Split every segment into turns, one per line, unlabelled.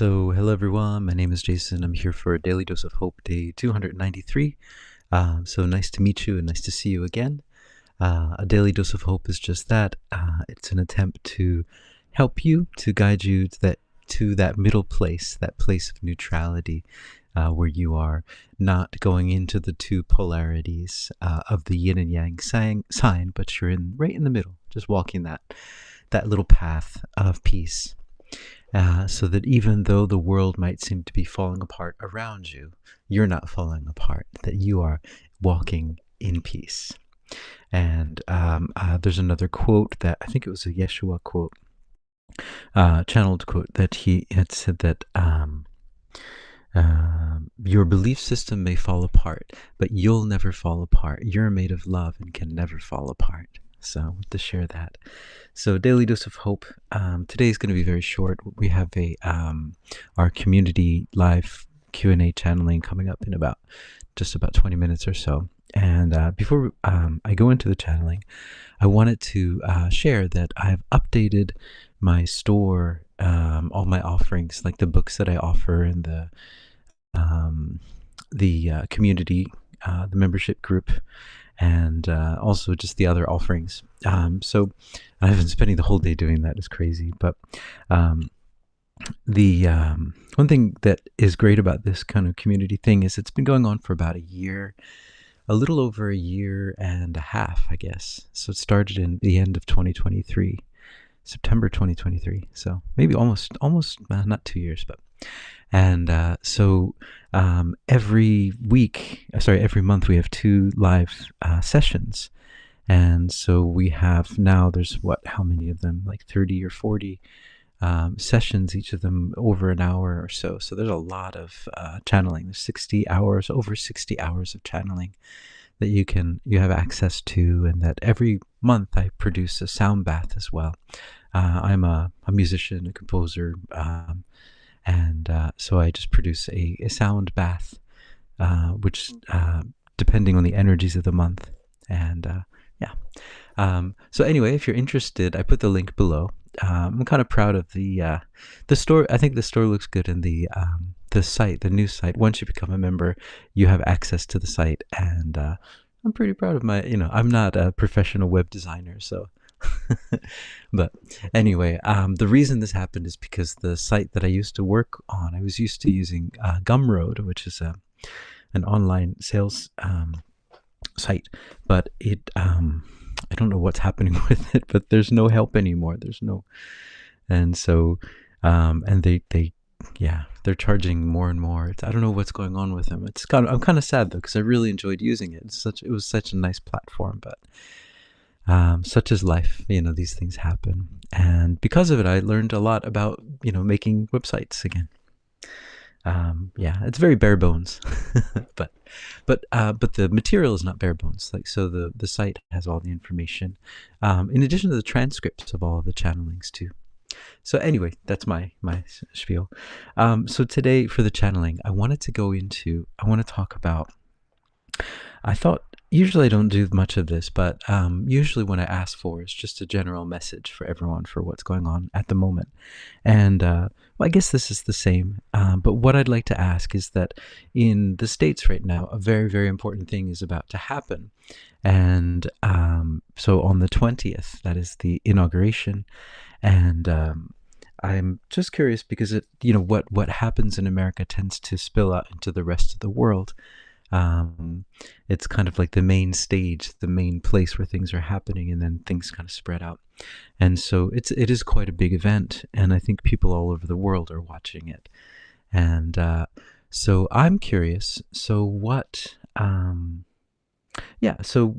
Hello everyone. My name is Jason. I'm here for Daily Dose of Hope, day 293. So nice to meet you and nice to see you again. A Daily Dose of Hope is just that. It's an attempt to help you, to guide you to that middle place, that place of neutrality, where you are not going into the two polarities of the yin and yang sign, but you're right in the middle, just walking that little path of peace. So that even though the world might seem to be falling apart around you, you're not falling apart, that you are walking in peace. And there's another quote that I think it was a Yeshua quote, channeled quote, that he had said that your belief system may fall apart, but you'll never fall apart. You're made of love and can never fall apart. So I want to share that. So Daily Dose of Hope. Today is going to be very short. We have our community live Q&A channeling coming up in just about 20 minutes or so. And before I go into the channeling, I wanted to share that I've updated my store, all my offerings, like the books that I offer and the community, the membership group, and also just the other offerings. So I've been spending the whole day doing that. It's crazy. But the one thing that is great about this kind of community thing is it's been going on for about a year, a little over a year and a half, I guess. So it started in the end of 2023, September 2023. So maybe almost not 2 years, but. And every month we have 2 live sessions. And so we have now, there's how many of them? Like 30 or 40 sessions, each of them over an hour or so. So there's a lot of channeling. There's over 60 hours of channeling that you have access to, and that every month I produce a sound bath as well. I'm a musician, a composer, and so I just produce a sound bath, which depending on the energies of the month. And so anyway, if you're interested, I put the link below. I'm kind of proud of the store. I think the store looks good, and the site, the new site. Once you become a member, you have access to the site, and I'm pretty proud of my. I'm not a professional web designer, so. But anyway, the reason this happened is because the site that I used to work on, I was used to using Gumroad, which is an online sales site, but I don't know what's happening with it, but there's no help anymore. And so and they're charging more and more. I don't know what's going on with them. I'm kind of sad though, because I really enjoyed using it. It was such a nice platform, but such is life. These things happen, and because of it, I learned a lot about making websites again. It's very bare bones, but the material is not bare bones. So the site has all the information, in addition to the transcripts of all of the channelings too. So anyway, that's my spiel. So today for the channeling, I want to talk about. I thought, usually I don't do much of this, but usually when I ask for is just a general message for everyone for what's going on at the moment. And I guess this is the same. But what I'd like to ask is that in the States right now, a very, very important thing is about to happen. And so on the 20th, that is the inauguration. And I'm just curious because what happens in America tends to spill out into the rest of the world. It's kind of like the main stage, the main place where things are happening, and then things kind of spread out. And so it is quite a big event, and I think people all over the world are watching it. And so I'm curious. So what? So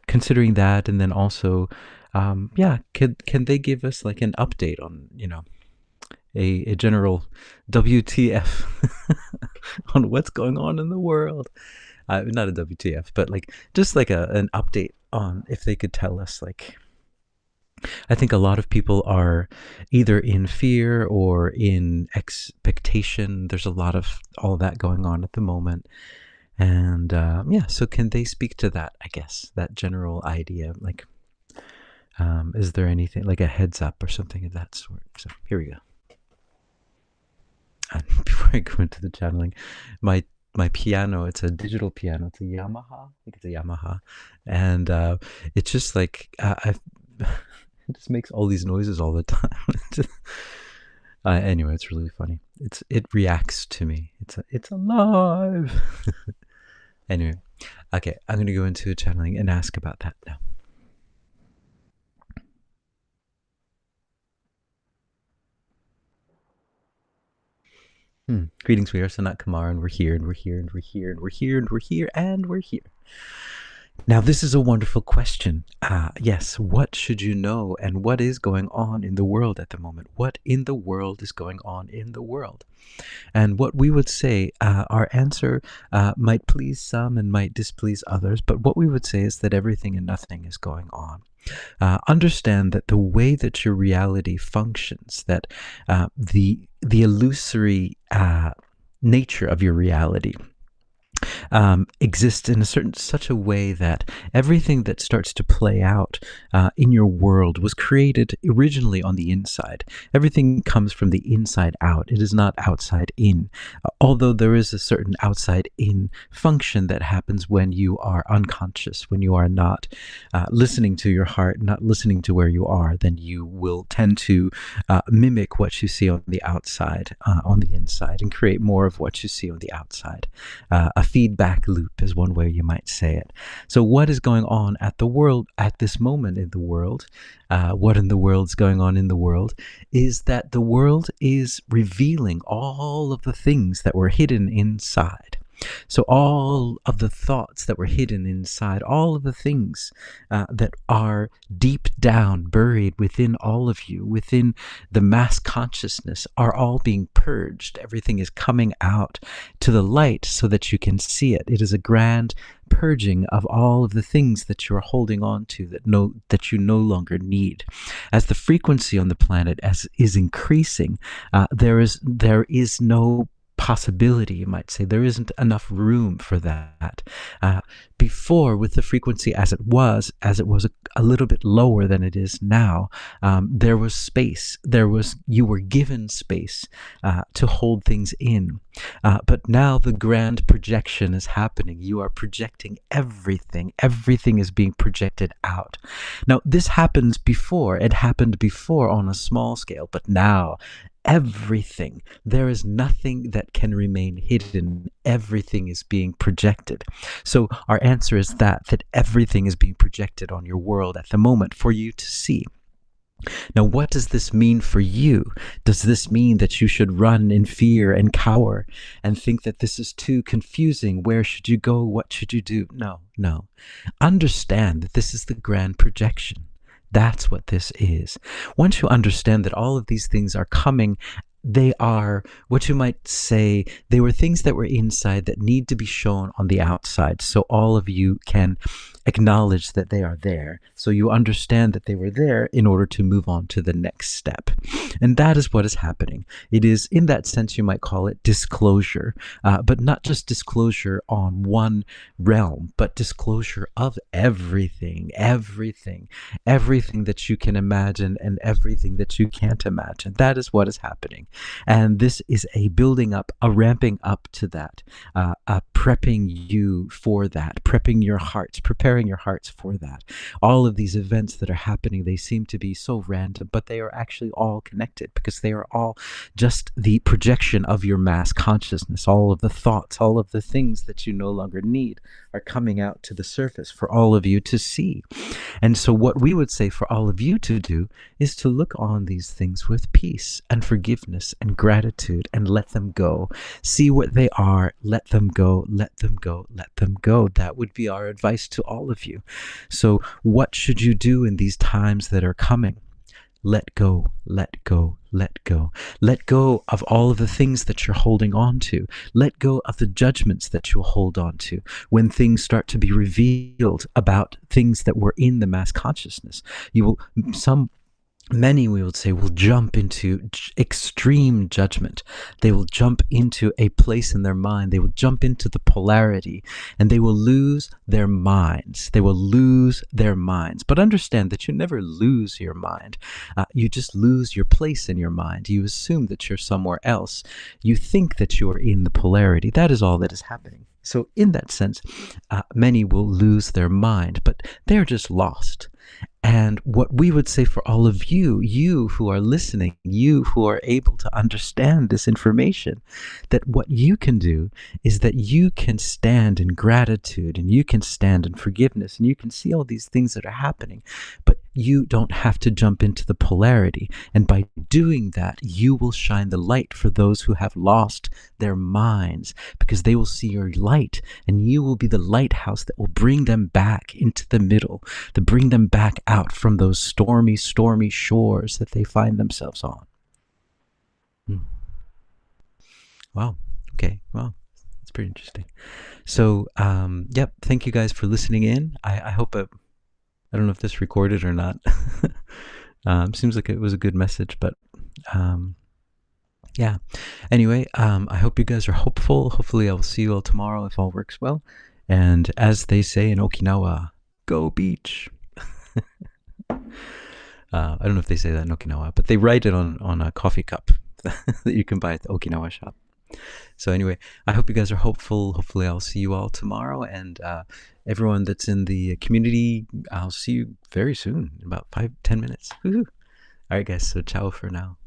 considering that, and then also, can they give us like an update on a general WTF on what's going on in the world? Not a WTF, but just like an update on, if they could tell us. I think a lot of people are either in fear or in expectation. There's a lot of all that going on at the moment. And so can they speak to that, I guess, that general idea? Is there anything like a heads up or something of that sort? So here we go. before I go into the channeling, my my piano, it's a digital piano. It's a Yamaha. I think it's a Yamaha, and it's just like it just makes all these noises all the time. Anyway, it's really funny. It reacts to me. It's alive. Anyway, okay, I'm gonna go into channeling and ask about that now. Greetings, we are Sanatkumara, and we're here, and we're here, and we're here, and we're here, and we're here, and we're here. Now, this is a wonderful question. Yes, what should you know, and what is going on in the world at the moment? What in the world is going on in the world? And what we would say, our answer might please some and might displease others, but what we would say is that everything and nothing is going on. Understand that the way that your reality functions, that the illusory nature of your reality exists in such a way that everything that starts to play out in your world was created originally on the inside. Everything comes from the inside out. It is not outside in. Although there is a certain outside in function that happens when you are unconscious, when you are not listening to your heart, not listening to where you are, then you will tend to mimic what you see on the outside, on the inside, and create more of what you see on the outside. A feedback loop is one way you might say it. So what is going on at the world at this moment in the world, what in the world's going on in the world, is that the world is revealing all of the things that were hidden inside. So all of the thoughts that were hidden inside, all of the things that are deep down buried within all of you, within the mass consciousness, are all being purged. Everything is coming out to the light so that you can see it. It is a grand purging of all of the things that you're holding on to that you no longer need. As the frequency on the planet is increasing, there is no possibility, you might say. There isn't enough room for that. Before, with the frequency as it was a little bit lower than it is now, there was space. You were given space to hold things in. But now the grand projection is happening. You are projecting everything. Everything is being projected out. Now, this happens before. It happened before on a small scale, but now everything. There is nothing that can remain hidden. Everything is being projected. So our answer is that everything is being projected on your world at the moment for you to see. Now, what does this mean for you? Does this mean that you should run in fear and cower and think that this is too confusing? Where should you go? What should you do? No. Understand that this is the grand projection. That's what this is. Once you understand that all of these things are coming, they are what you might say, they were things that were inside that need to be shown on the outside, so all of you can acknowledge that they are there. So you understand that they were there in order to move on to the next step. And that is what is happening. It is, in that sense, you might call it disclosure, but not just disclosure on one realm, but disclosure of everything that you can imagine and everything that you can't imagine. That is what is happening. And this is a building up, a ramping up to that, prepping you for that, prepping your hearts, preparing your hearts for that. All of these events that are happening, they seem to be so random, but they are actually all connected because they are all just the projection of your mass consciousness. All of the thoughts, all of the things that you no longer need are coming out to the surface for all of you to see. And so what we would say for all of you to do is to look on these things with peace and forgiveness and gratitude and let them go. See what they are, let them go, let them go, let them go. That would be our advice to all of you. So what should you do in these times that are coming? Let go, let go, let go. Let go of all of the things that you're holding on to. Let go of the judgments that you'll hold on to when things start to be revealed about things that were in the mass consciousness. Many, we would say, will jump into extreme judgment. They will jump into a place in their mind. They will jump into the polarity, and they will lose their minds. They will lose their minds. But understand that you never lose your mind. You just lose your place in your mind. You assume that you're somewhere else. You think that you are in the polarity. That is all that is happening. So in that sense, many will lose their mind, but they're just lost. And what we would say for all of you, you who are listening, you who are able to understand this information, that what you can do is that you can stand in gratitude and you can stand in forgiveness and you can see all these things that are happening, but you don't have to jump into the polarity. And by doing that, you will shine the light for those who have lost their minds, because they will see your light and you will be the lighthouse that will bring them back into the middle, to bring them back out from those stormy, stormy shores that they find themselves on. Wow. Okay. Well, that's pretty interesting. So, yep. Thank you guys for listening in. I hope I don't know if this recorded or not. Seems like it was a good message, but yeah. Anyway, I hope you guys are hopeful. Hopefully, I will see you all tomorrow if all works well. And as they say in Okinawa, go beach. I don't know if they say that in Okinawa, but they write it on a coffee cup that you can buy at the Okinawa shop. So anyway, I hope you guys are hopeful. Hopefully I'll see you all tomorrow. And everyone that's in the community, I'll see you very soon, in about 5-10 minutes. Woo-hoo. All right, guys, so ciao for now.